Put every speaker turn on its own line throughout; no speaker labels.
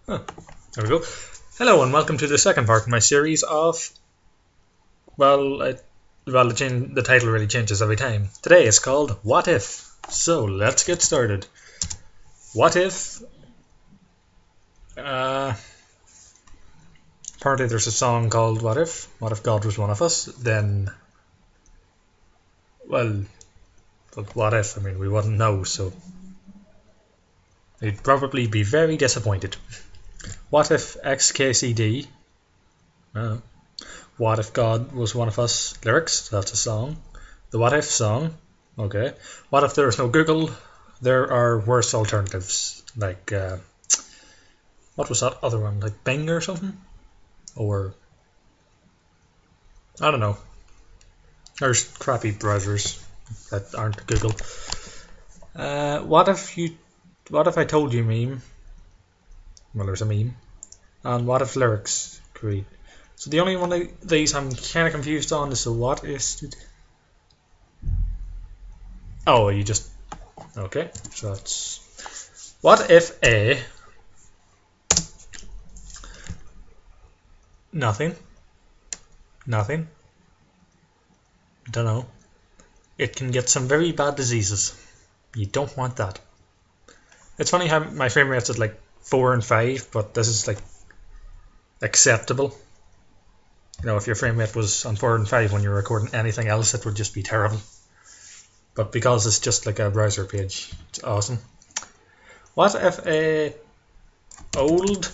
Oh, there we go. Hello and welcome to the second part of my series of, the title really changes every time. Today it's called What If? So let's get started. What if, apparently there's a song called What If? What if God was one of us? Then, well, but what if? I mean, we wouldn't know, so we'd probably be very disappointed. What if XKCD? What if God was one of us? Lyrics, that's a song. The What If song, okay. What if there is no Google? There are worse alternatives, like, what was that other one? Like Bing or something? Or, I don't know. There's crappy browsers that aren't Google. What if I told you meme? Well, there's a meme. And what if lyrics? Great. So the only one of these I'm kind of confused on is the what is. Oh, you just. Okay, so that's. What if a. Nothing. Don't know. It can get some very bad diseases. You don't want that. It's funny how my frame rate's at like 4 and 5, but this is like acceptable. You know, if your frame rate was on 4 and 5 when you're recording anything else, it would just be terrible. But because it's just like a browser page, it's awesome. What if a old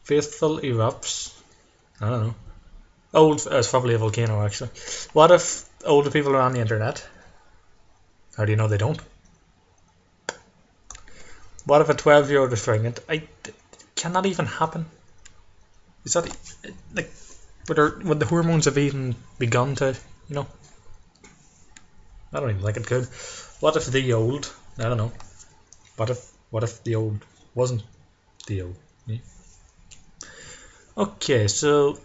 faithful erupts? I don't know. Old is probably a volcano, actually. What if older people are on the internet? How do you know they don't? What if a 12-year-old is pregnant? Can that even happen? Is that like would the hormones have even begun to, you know? I don't even think it could. What if the old? I don't know. What if the old wasn't the old? Yeah. Okay, so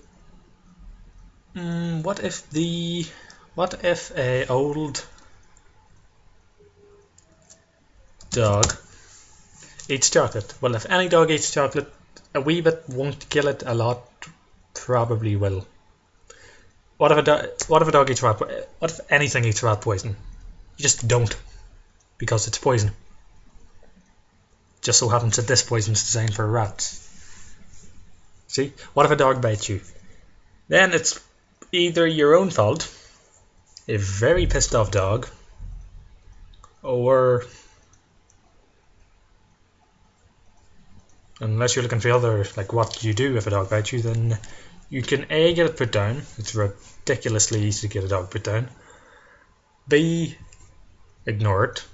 what if a old dog eats chocolate? Well, if any dog eats chocolate, a wee bit won't kill it. A lot probably will. What if a dog eats rat? What if anything eats rat poison? You just don't, because it's poison. Just so happens that this poison is designed for rats. See? What if a dog bites you? Then it's either your own fault, a very pissed off dog, or unless you're looking for other, like what you do if a dog bites you, then you can A, get it put down. It's ridiculously easy to get a dog put down. B, ignore it.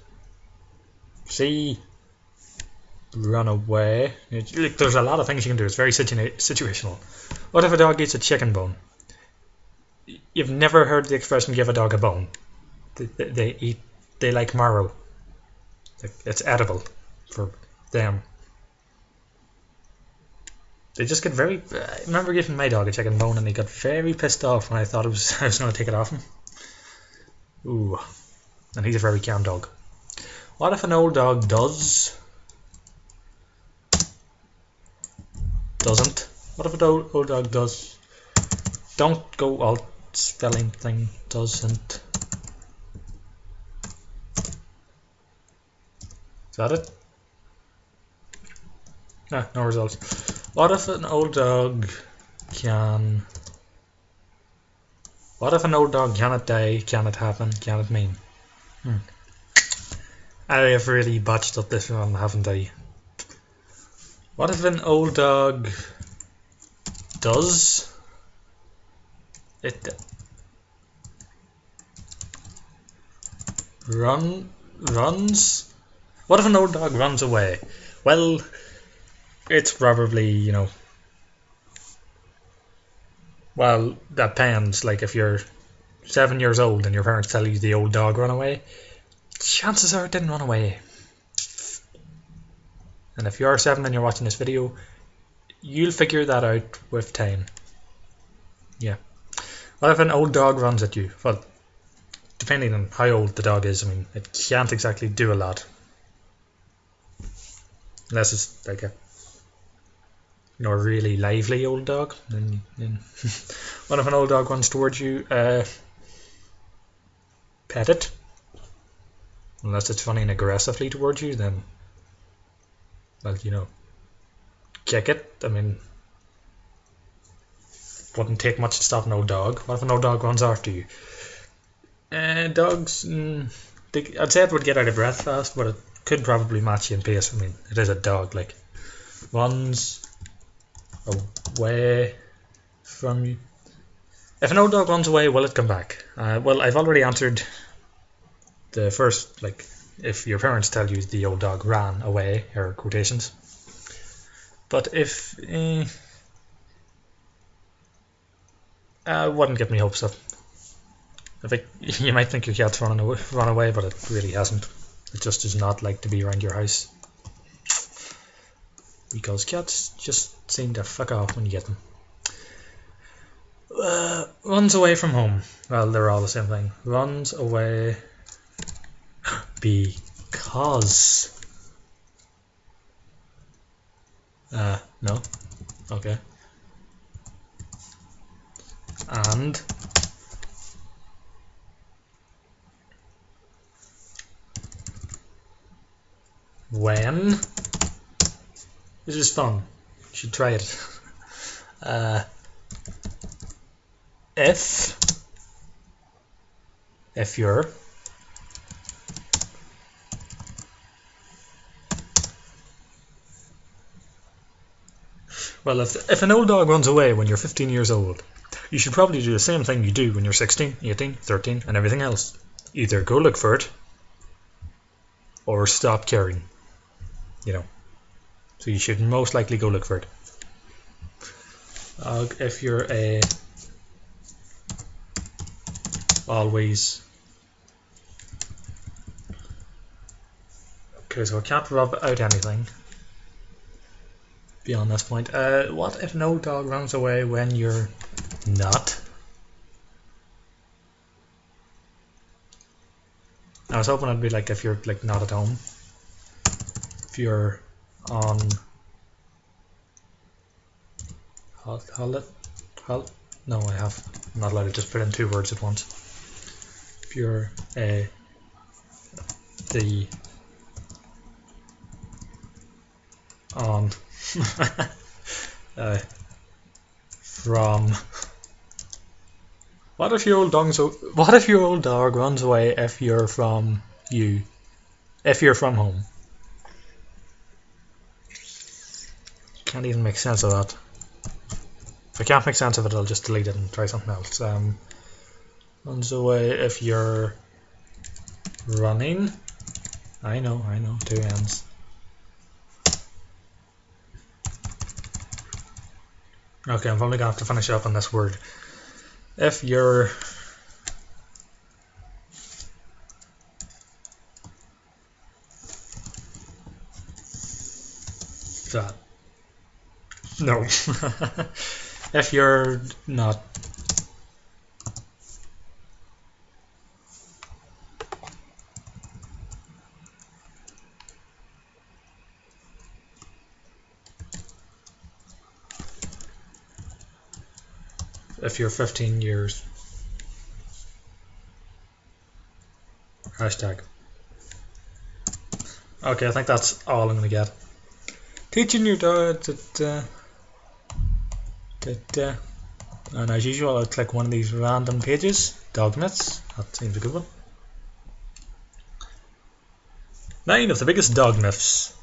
C, run away. There's a lot of things you can do. It's very situational. What if a dog eats a chicken bone? You've never heard the expression "give a dog a bone." They like marrow. It's edible for them. They just get very. I remember giving my dog a chicken bone, and he got very pissed off when I thought I was going to take it off him. Ooh, and he's a very calm dog. What if an old dog doesn't? What if an old dog does? Don't go alt spelling thing. Doesn't. Is that it? No results. What if an old dog can... What if an old dog cannot die, cannot happen, cannot mean? I have really botched up this one, haven't I? What if an old dog does... It... Runs? What if an old dog runs away? Well... It's probably, you know, well, that depends. Like if you're 7 years old and your parents tell you the old dog ran away, chances are it didn't run away. And if you're 7 and you're watching this video, you'll figure that out with time. Yeah. What if an old dog runs at you? Well, depending on how old the dog is, I mean, it can't exactly do a lot. Unless it's like a really lively old dog. Then what if an old dog runs towards you? Pet it. Unless it's running aggressively towards you, then, well, kick it. I mean, wouldn't take much to stop an old dog. What if an old dog runs after you? Dogs, I'd say it would get out of breath fast, but it could probably match you in pace. I mean, it is a dog, like, runs away from you. If an old dog runs away, will it come back? Well, I've already answered the first, like, if your parents tell you the old dog ran away, or quotations. But if wouldn't get me hopes up. You might think your cat's run away, but it really hasn't. It just does not like to be around your house, because cats just seem to fuck off when you get them. Runs away from home. Well, they're all the same thing. Runs away because. No. Okay. And when. This is fun. You should try it. If you're well, if an old dog runs away when you're 15 years old, you should probably do the same thing you do when you're 16, 18, 13, and everything else. Either go look for it, or stop caring. So you should most likely go look for it. If you're always. Okay, so I can't rub out anything beyond this point. What if no dog runs away when you're not? I was hoping it'd be like if you're like not at home. If you're on no, I'm not allowed to just put in two words at once. If you're on from. What if your old dog runs away if you're from home? Can't even make sense of that. If I can't make sense of it, I'll just delete it and try something else. Runs away if you're running. I know, two ends. Okay, I'm probably gonna have to finish up on this word. If you're that. No. If you're not. If you're 15 years. Hashtag. Okay, I think that's all I'm going to get. Teaching your dog and as usual I'll click one of these random pages. Dog myths. That seems a good one. 9 of the biggest dog myths.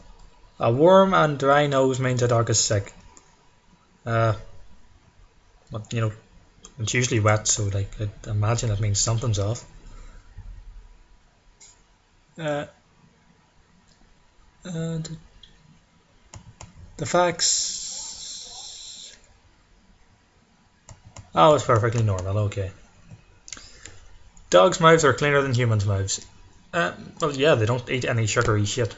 A warm and dry nose means a dog is sick. But, it's usually wet, so like I'd imagine it means something's off. And the facts. Oh, it's perfectly normal. Okay. Dogs' mouths are cleaner than humans' mouths. Well, yeah, they don't eat any sugary shit.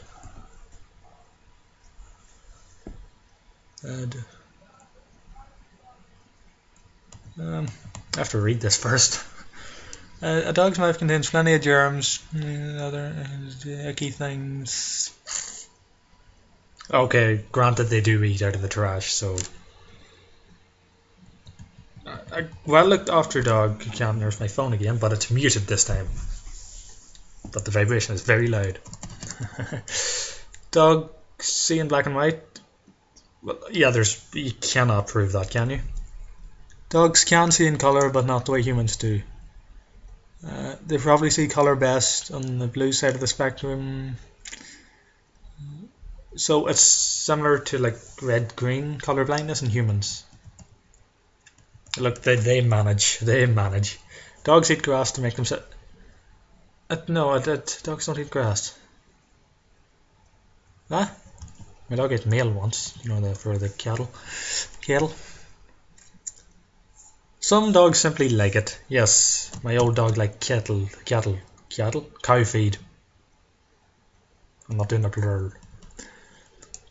I have to read this first. A dog's mouth contains plenty of germs, other icky things. Okay, granted they do eat out of the trash, so... I well looked after dog. I can't nurse my phone again, but it's muted this time. But the vibration is very loud. Dog see in black and white? Well, yeah, you cannot prove that, can you? Dogs can see in colour, but not the way humans do. They probably see colour best on the blue side of the spectrum. So it's similar to like red-green colour blindness in humans. Look, they manage. They manage. Dogs eat grass to make them sit. No, dogs don't eat grass. Huh? My dog ate meal once, you know, for the cattle. Some dogs simply like it. Yes, my old dog liked cow feed. I'm not doing the plural.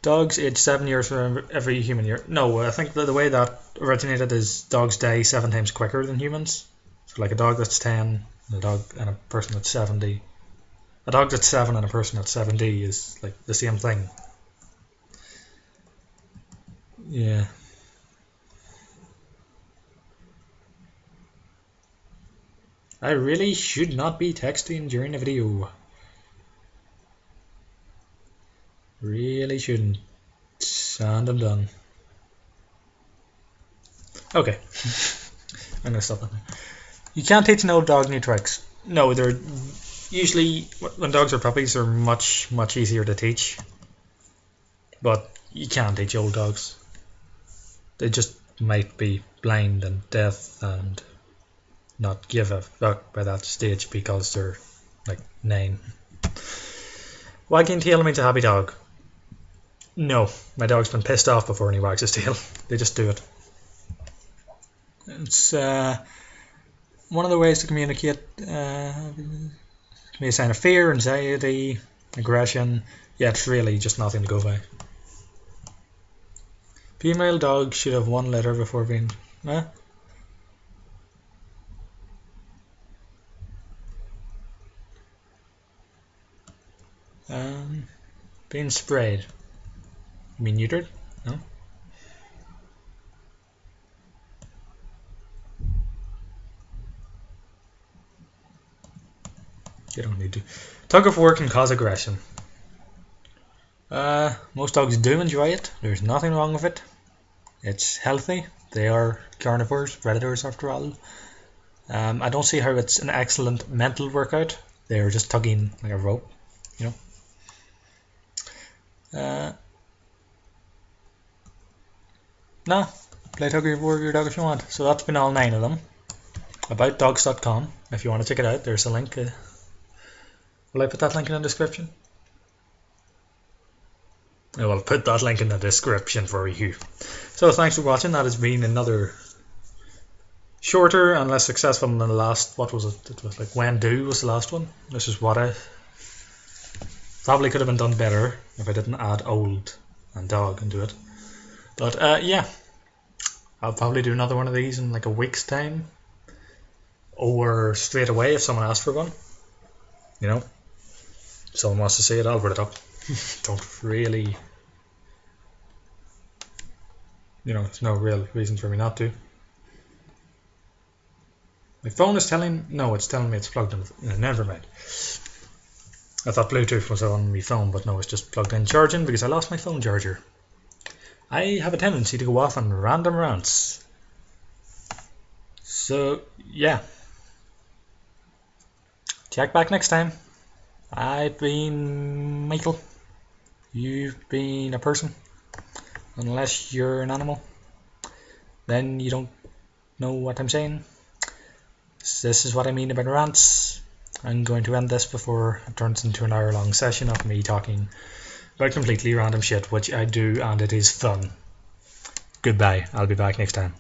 Dogs age 7 years for every human year. No, I think the way that originated is dogs die 7 times quicker than humans. So like a dog that's 10 and a person that's 70. A dog that's 7 and a person that's 70 is like the same thing. Yeah. I really should not be texting during a video. Really shouldn't. And I'm done. Okay. I'm gonna stop that now. You can't teach an old dog new tricks. No, they're usually, when dogs are puppies, they're much easier to teach. But you can't teach old dogs. They just might be blind and deaf and not give a fuck by that stage because they're like 9. Wagging tail means a happy dog. No, my dog's been pissed off before and he wags his tail. They just do it. It's one of the ways to communicate. Can be a sign of fear, anxiety, aggression. Yeah, it's really just nothing to go by. Female dogs should have 1 litter before being... being sprayed. You mean neutered? No? You don't need to. Tug of war can cause aggression. Most dogs do enjoy it. There's nothing wrong with it. It's healthy. They are carnivores, predators after all. I don't see how it's an excellent mental workout. They're just tugging like a rope, you know. Nah, play tug of war with your dog if you want. So that's been all 9 of them. Aboutdogs.com. If you want to check it out, there's a link. Will I put that link in the description? I will put that link in the description for you. So thanks for watching. That has been another shorter and less successful than the last. What was it? It was like When Do was the last one. This is what I probably could have been done better if I didn't add old and dog into it. But yeah, I'll probably do another one of these in like a week's time, or straight away if someone asks for one. You know, if someone wants to see it, I'll put it up. Don't really, you know, there's no real reason for me not to. My phone is telling, no, it's telling me it's plugged in. No, never mind. I thought Bluetooth was on my phone, but no, it's just plugged in charging because I lost my phone charger. I have a tendency to go off on random rants. So, yeah. Check back next time. I've been Michael. You've been a person. Unless you're an animal. Then you don't know what I'm saying. This is what I mean about rants. I'm going to end this before it turns into an hour-long session of me talking about completely random shit, which I do, and it is fun. Goodbye. I'll be back next time.